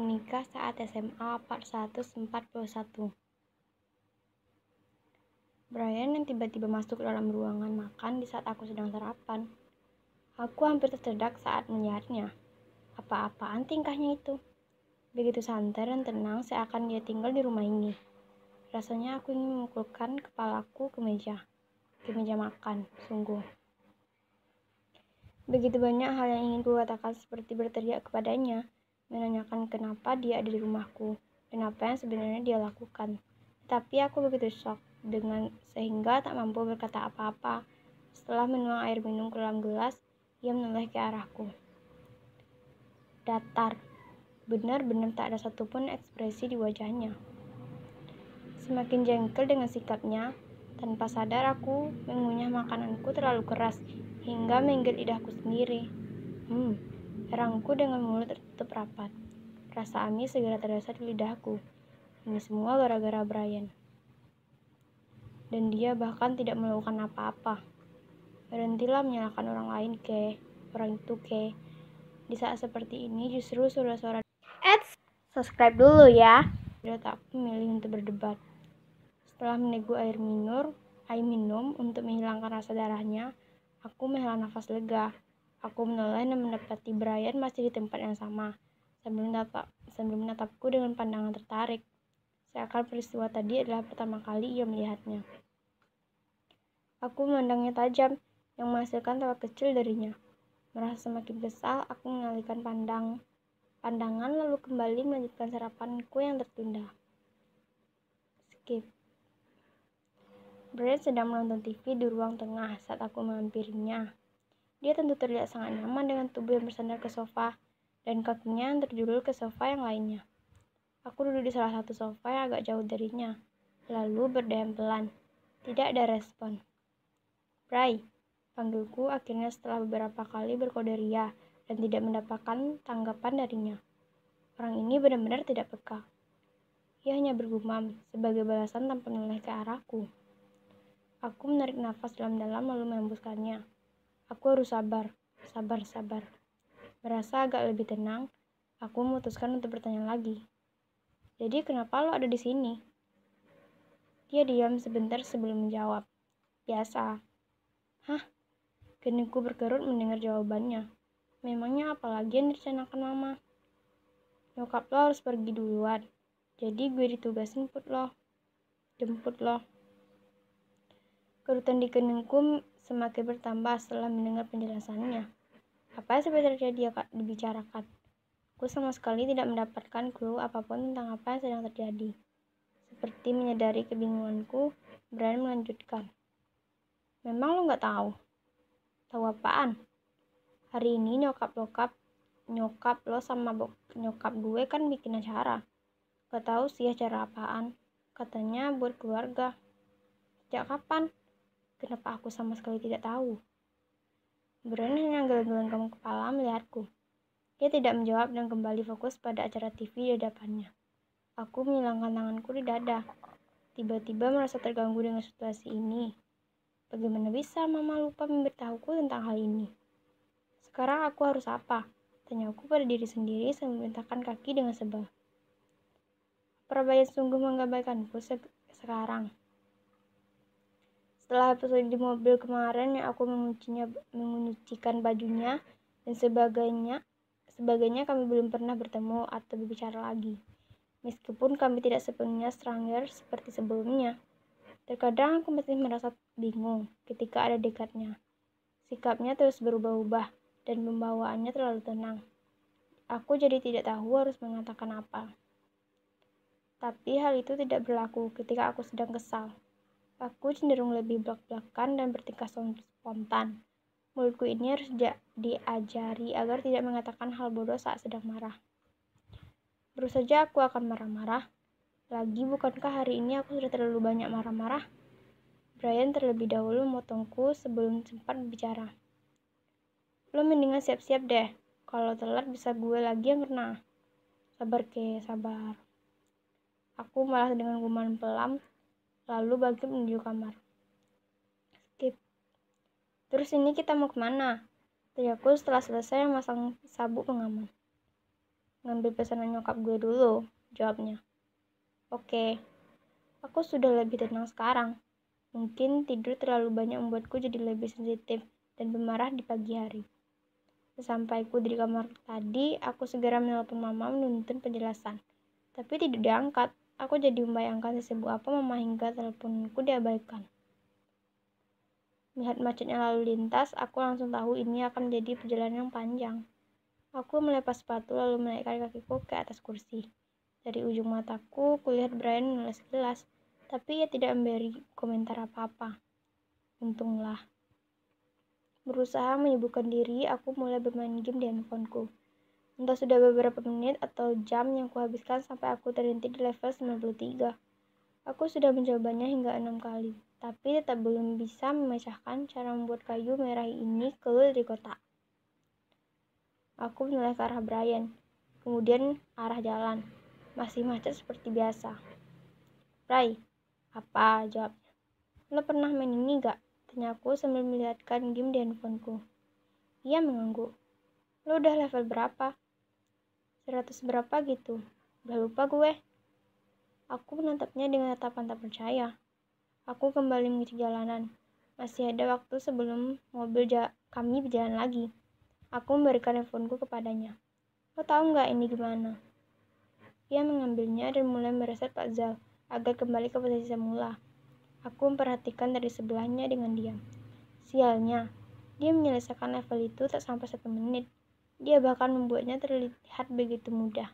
menikah saat SMA part 141. Brian yang tiba-tiba masuk ke dalam ruangan makan di saat aku sedang sarapan. Aku hampir tersedak saat melihatnya. Apa-apaan tingkahnya itu? Begitu santai dan tenang seakan dia tinggal di rumah ini. Rasanya aku ingin memukulkan kepalaku ke meja makan, sungguh. Begitu banyak hal yang ingin kukatakan seperti berteriak kepadanya, menanyakan kenapa dia ada di rumahku, dan apa yang sebenarnya dia lakukan. Tetapi aku begitu shock sehingga tak mampu berkata apa-apa. Setelah menuang air minum ke dalam gelas, ia menoleh ke arahku. Datar. Benar-benar tak ada satupun ekspresi di wajahnya. Semakin jengkel dengan sikapnya, tanpa sadar aku mengunyah makananku terlalu keras, hingga menggigit lidahku sendiri. Herangku dengan mulut tertutup rapat. Rasa amis segera terasa di lidahku. Ini semua gara-gara Brian. Dan dia bahkan tidak melakukan apa-apa. Berhentilah menyalahkan orang lain, orang itu, Di saat seperti ini justru suara-suara subscribe dulu ya. Tidak tak memilih untuk berdebat. Setelah meneguk air minum untuk menghilangkan rasa darahnya, aku menghela nafas lega. Aku menoleh dan mendapati Brian masih di tempat yang sama, sambil menatapku dengan pandangan tertarik. Seakan peristiwa tadi adalah pertama kali ia melihatnya. Aku memandangnya tajam, yang menghasilkan tawa kecil darinya. Merasa semakin kesal, aku mengalihkan pandangan lalu kembali melanjutkan sarapanku yang tertunda. Skip. Brian sedang menonton TV di ruang tengah saat aku menghampirinya. Dia tentu terlihat sangat nyaman dengan tubuh yang bersandar ke sofa dan kakinya yang terjulur ke sofa yang lainnya. Aku duduk di salah satu sofa yang agak jauh darinya, lalu berdiam pelan. Tidak ada respon. Bray, panggilku akhirnya setelah beberapa kali berkode ria dan tidak mendapatkan tanggapan darinya. Orang ini benar-benar tidak peka. Ia hanya bergumam sebagai balasan tanpa menoleh ke arahku. Aku menarik nafas dalam-dalam lalu menghembuskannya. Aku harus sabar. Merasa agak lebih tenang, aku memutuskan untuk bertanya lagi. Jadi kenapa lo ada di sini? Dia diam sebentar sebelum menjawab. Biasa. Hah? Keningku berkerut mendengar jawabannya. Memangnya apa lagi yang direncanakan mama? Nyokap lo harus pergi duluan. Jadi gue ditugasin jemput lo. Kerutan di keningku semakin bertambah setelah mendengar penjelasannya. Apa yang sebenarnya dia dibicarakan? Aku sama sekali tidak mendapatkan clue apapun tentang apa yang sedang terjadi. Seperti menyadari kebingunganku, Brian melanjutkan. Memang lo nggak tahu? Tahu apaan? Hari ini nyokap lo sama nyokap gue kan bikin acara. Gak tahu sih acara apaan. Katanya buat keluarga. Sejak kapan? Kenapa aku sama sekali tidak tahu? Brian hanya geleng-geleng kepala melihatku. Dia tidak menjawab dan kembali fokus pada acara TV di hadapannya. Aku menyilangkan tanganku di dada. Tiba-tiba merasa terganggu dengan situasi ini. Bagaimana bisa mama lupa memberitahuku tentang hal ini? Sekarang aku harus apa? Tanyaku pada diri sendiri sambil membentangkan kaki dengan sebal. Brian sungguh mengabaikanku sekarang. Setelah episode di mobil kemarin yang aku menguncikan bajunya dan sebagainya kami belum pernah bertemu atau berbicara lagi. Meskipun kami tidak sepenuhnya stranger seperti sebelumnya. Terkadang aku masih merasa bingung ketika ada dekatnya. Sikapnya terus berubah-ubah dan pembawaannya terlalu tenang. Aku jadi tidak tahu harus mengatakan apa. Tapi hal itu tidak berlaku ketika aku sedang kesal. Aku cenderung lebih blak-blakan dan bertingkah spontan. Mulutku ini harus diajari agar tidak mengatakan hal bodoh saat sedang marah. Baru saja aku akan marah-marah. Lagi, bukankah hari ini aku sudah terlalu banyak marah-marah? Brian terlebih dahulu memotongku sebelum sempat berbicara. Lo mendingan siap-siap deh. Kalau telat bisa gue lagi yang kena. Sabar. Aku malah dengan guman pelan. Lalu bangkit menuju kamar. Skip. Terus ini kita mau kemana? Teriakku setelah selesai memasang sabuk pengaman. Ngambil pesanan nyokap gue dulu, jawabnya. Oke, aku sudah lebih tenang sekarang. Mungkin tidur terlalu banyak membuatku jadi lebih sensitif dan pemarah di pagi hari. Sesampaiku di kamar tadi, aku segera menelpon mama menuntut penjelasan. Tapi tidak diangkat. Aku jadi membayangkan sesibuk apa mama hingga teleponku diabaikan. Melihat macetnya lalu lintas, aku langsung tahu ini akan menjadi perjalanan yang panjang. Aku melepas sepatu lalu menaikkan kakiku ke atas kursi. Dari ujung mataku, kulihat Brian menulis gelas, tapi ia tidak memberi komentar apa-apa. Untunglah. Berusaha menyibukkan diri, aku mulai bermain game di handphoneku. Entah sudah beberapa menit atau jam yang kuhabiskan sampai aku terhenti di level 93. Aku sudah mencobanya hingga 6 kali, tapi tetap belum bisa memecahkan cara membuat kayu merah ini keluar dari kotak. Aku menoleh ke arah Brian, kemudian arah jalan. Masih macet seperti biasa. Bray, apa? Jawabnya. Lo pernah main ini gak? Tanyaku sambil melihatkan game di handphoneku. Ia mengangguk. Lo udah level berapa? 100 berapa gitu. Udah lupa gue. Aku menatapnya dengan tatapan tak percaya. Aku kembali mengisi jalanan. Masih ada waktu sebelum kami berjalan lagi. Aku memberikan handphoneku kepadanya. Lo tahu nggak ini gimana? Ia mengambilnya dan mulai mereset puzzle agar kembali ke posisi semula. Aku memperhatikan dari sebelahnya dengan diam. Sialnya, dia menyelesaikan level itu tak sampai 1 menit. Dia bahkan membuatnya terlihat begitu mudah.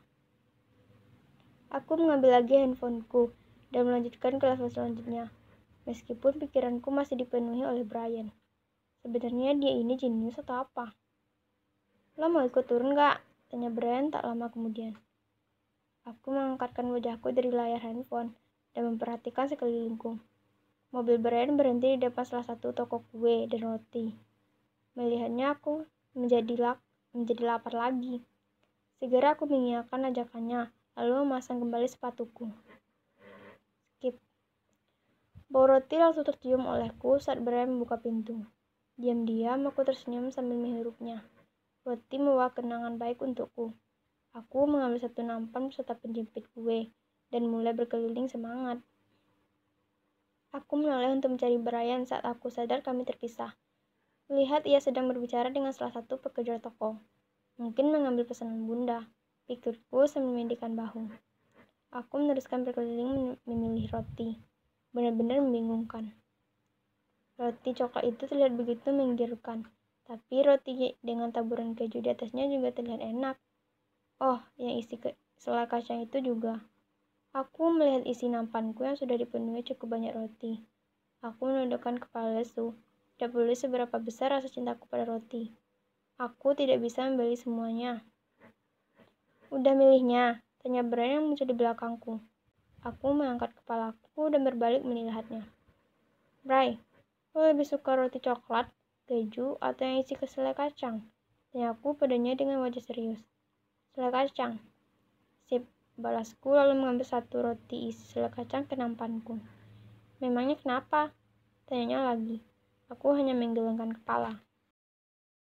Aku mengambil lagi handphoneku dan melanjutkan ke level selanjutnya. Meskipun pikiranku masih dipenuhi oleh Brian. Sebenarnya dia ini jenius atau apa? Lo mau ikut turun gak? Tanya Brian tak lama kemudian. Aku mengangkatkan wajahku dari layar handphone dan memperhatikan sekelilingku. Mobil Brian berhenti di depan salah satu toko kue dan roti. Melihatnya aku menjadi lapar lagi. Segera aku mengiyakan ajakannya, lalu memasang kembali sepatuku. Skip. Bau roti langsung tercium olehku saat Brian membuka pintu. Diam-diam aku tersenyum sambil menghirupnya. Roti membawa kenangan baik untukku. Aku mengambil satu nampan beserta penjepit kue dan mulai berkeliling semangat. Aku menoleh untuk mencari Brian saat aku sadar kami terpisah. Melihat ia sedang berbicara dengan salah satu pekerja toko. Mungkin mengambil pesanan bunda, pikirku sambil menindihkan bahu. Aku meneruskan berkeliling memilih roti. Benar-benar membingungkan. Roti coklat itu terlihat begitu menggiurkan, tapi roti dengan taburan keju di atasnya juga terlihat enak. Oh, yang isi selai kacang itu juga. Aku melihat isi nampanku yang sudah dipenuhi cukup banyak roti. Aku menundukkan kepala lesu. Tidak peduli seberapa besar rasa cintaku pada roti. Aku tidak bisa membeli semuanya. Udah milihnya? Tanya Brian yang muncul di belakangku. Aku mengangkat kepalaku dan berbalik melihatnya. Bray, lo lebih suka roti coklat, keju, atau yang isi selai kacang? Tanyaku padanya dengan wajah serius. Selai kacang. Sip, balasku lalu mengambil satu roti isi selai kacang ke nampanku. Memangnya kenapa? Tanyanya lagi. Aku hanya menggelengkan kepala.